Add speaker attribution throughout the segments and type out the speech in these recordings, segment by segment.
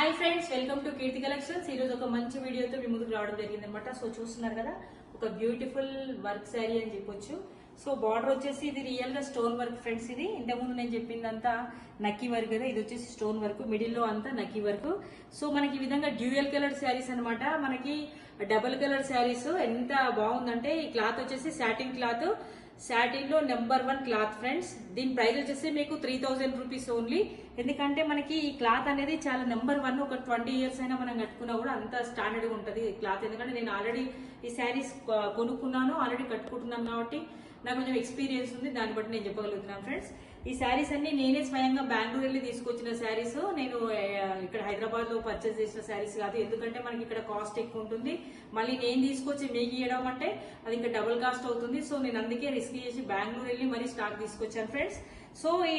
Speaker 1: Hi friends, welcome to Keerthi collections. ఈ రోజు ఒక మంచి వీడియోతో మీ ముందుకు రావడం జరిగింది అనమాట. సో చూస్తున్నారు కదా, ఒక బ్యూటిఫుల్ వర్క్ శారీ అని చెప్పొచ్చు. సో బార్డర్ వచ్చేసి ఇది రియల్ గా స్టోన్ వర్క్ ఫ్రెండ్స్. ఇది ఇంతకుముందు నేను చెప్పిందంతా నక్కీ వర్క్ కదా, ఇది వచ్చేసి స్టోన్ వర్క్, మిడిల్ లో అంతా నక్కీ వర్క్. సో మనకి ఈ విధంగా డ్యూయల్ కలర్ శారీస్ అనమాట. మనకి డబుల్ కలర్ శారీస్ ఎంత బాగుందంటే, ఈ క్లాత్ వచ్చేసి సాటిన్ క్లాత్, సాటిన్ లో నెంబర్ 1 క్లాత్ ఫ్రెండ్స్. దీని ప్రైస్ వచ్చేసి మీకు 3000 రూపీస్ ఓన్లీ. ఎందుకంటే మనకి ఈ క్లాత్ అనేది చాలా నెంబర్ 1. ఒక 20 ఇయర్స్ అయినా మనం కట్టుకున్నా కూడా అంత స్టాండర్డ్ గా ఉంటది ఈ క్లాత్. ఎందుకంటే నేను ఆల్రెడీ ఈ శారీస్ కొనుక్కున్నాను, ఆల్రెడీ కట్టుకుంటున్నాను కాబట్టి నాకు కొంచెం ఎక్స్పీరియన్స్ ఉంది. దాన్ని బట్టి నేను చెప్పగలుగుతున్నాను ఫ్రెండ్స్. ఈ శారీస్ అన్ని నేనే స్వయంగా బెంగళూరు వెళ్ళి తీసుకొచ్చిన శారీస్. నేను ఇక్కడ హైదరాబాద్ లో పర్చేస్ చేసిన శారీస్ కాదు. ఎందుకంటే మనకి ఇక్కడ కాస్ట్ ఎక్కువ ఉంటుంది. మళ్ళీ నేను తీసుకొచ్చి మీకు ఇవ్వడం అంటే అది ఇంకా డబుల్ కాస్ట్ అవుతుంది. సో నేను అందుకే రిస్క్ చేసి బెంగళూరు వెళ్ళి మరీ స్టాక్ తీసుకొచ్చాను ఫ్రెండ్స్. సో ఈ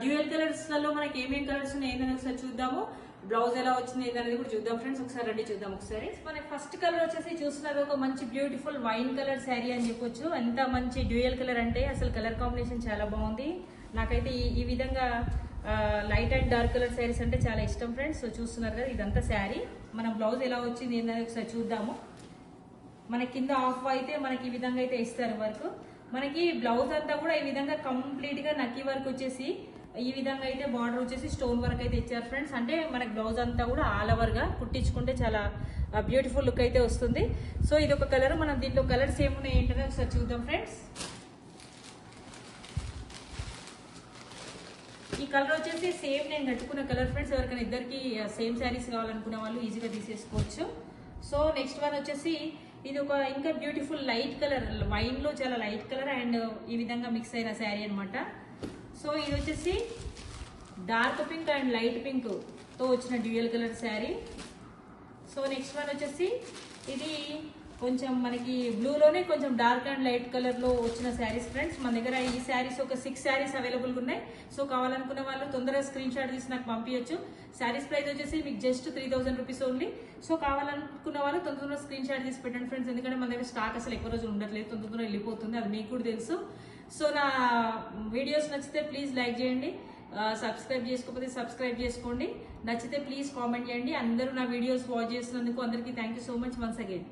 Speaker 1: డ్యూయల్ కలర్స్ లలో మనకి ఏమేమి కలర్స్ ఉన్నాయి ఏంటనేది ఒకసారి చూద్దాము. బ్లౌజ్ ఎలా వచ్చింది ఏంటనేది కూడా చూద్దాం ఫ్రెండ్స్. ఒకసారి రండి చూద్దాం ఒకసారి. మనకి ఫస్ట్ కలర్ వచ్చేసి చూస్తున్నారు, ఒక మంచి బ్యూటిఫుల్ వైన్ కలర్ శారీ అని చెప్పొచ్చు. ఎంత మంచి డ్యూయల్ కలర్ అంటే అసలు కలర్ కాంబినేషన్ చాలా బాగుంది. నాకైతే ఈ విధంగా light and dark colour saris అంటే చాలా ఇష్టం ఫ్రెండ్స్. సో చూస్తున్నారు కదా, ఇదంతా శారీ. మన బ్లౌజ్ ఎలా వచ్చింది ఏంటనేది ఒకసారి చూద్దాము. మన కింద ఆఫ్ అయితే మనకి ఈ విధంగా అయితే ఇస్తారు వర్క్. మనకి బ్లౌజ్ అంతా కూడా ఈ విధంగా కంప్లీట్ గా నక్కీ వర్క్ వచ్చేసి ఈ విధంగా అయితే బార్డర్ వచ్చేసి స్టోన్ వర్క్ అయితే ఇచ్చారు ఫ్రెండ్స్. అంటే మనకి బ్లౌజ్ అంతా కూడా ఆల్ ఓవర్ గా కుట్టించుకుంటే చాలా బ్యూటిఫుల్ లుక్ అయితే వస్తుంది. సో ఇది ఒక కలర్. మనం దీంట్లో కలర్స్ ఏమున్నాయి ఏంటనే ఒకసారి చూద్దాం ఫ్రెండ్స్. ఈ కలర్ వచ్చేసి సేమ్ నేను కట్టుకున్న కలర్ ఫ్రెండ్స్. ఎవరికైనా ఇద్దరికి సేమ్ శారీస్ కావాలనుకునే వాళ్ళు ఈజీగా తీసేసుకోవచ్చు. సో నెక్స్ట్ వన్ వచ్చేసి ఇది ఒక ఇంకా బ్యూటిఫుల్ లైట్ కలర్, వైన్ లో చాలా లైట్ కలర్ అండ్ ఈ విధంగా మిక్స్ అయిన శారీ అనమాట. సో ఇది వచ్చేసి dark pink and light pink తో వచ్చిన dual colour sari. So next one వచ్చేసి ఇది కొంచెం మనకి బ్లూలోనే కొంచెం డార్క్ అండ్ లైట్ కలర్ లో వచ్చిన శారీస్ ఫ్రెండ్స్. మన దగ్గర ఈ శారీస్ ఒక 6 శారీస్ అవైలబుల్ గా ఉన్నాయి. సో కావాలనుకున్న వాళ్ళు తొందరగా స్క్రీన్ షాట్ తీసి నాకు పంపించచ్చు. శారీస్ ప్రైస్ వచ్చేసి మీకు జస్ట్ 3000 రూపీస్ ఓన్లీ. సో కావాలనుకున్న వాళ్ళు తొందరగా స్క్రీన్ షాట్ తీసి పెట్టండి ఫ్రెండ్స్. ఎందుకంటే మన దగ్గర స్టాక్ అసలు ఎక్కువ రోజులు ఉండట్లేదు, తొందరగా వెళ్ళిపోతుంది, అది మీకు కూడా తెలుసు. సో నా వీడియోస్ నచ్చితే ప్లీజ్ లైక్ చేయండి, సబ్స్క్రైబ్ చేసుకోకపోతే సబ్స్క్రైబ్ చేసుకోండి, నచ్చితే ప్లీజ్ కామెంట్ చేయండి. అందరూ నా వీడియోస్ వాచ్ చేసినందుకు అందరికీ thank you so much once again.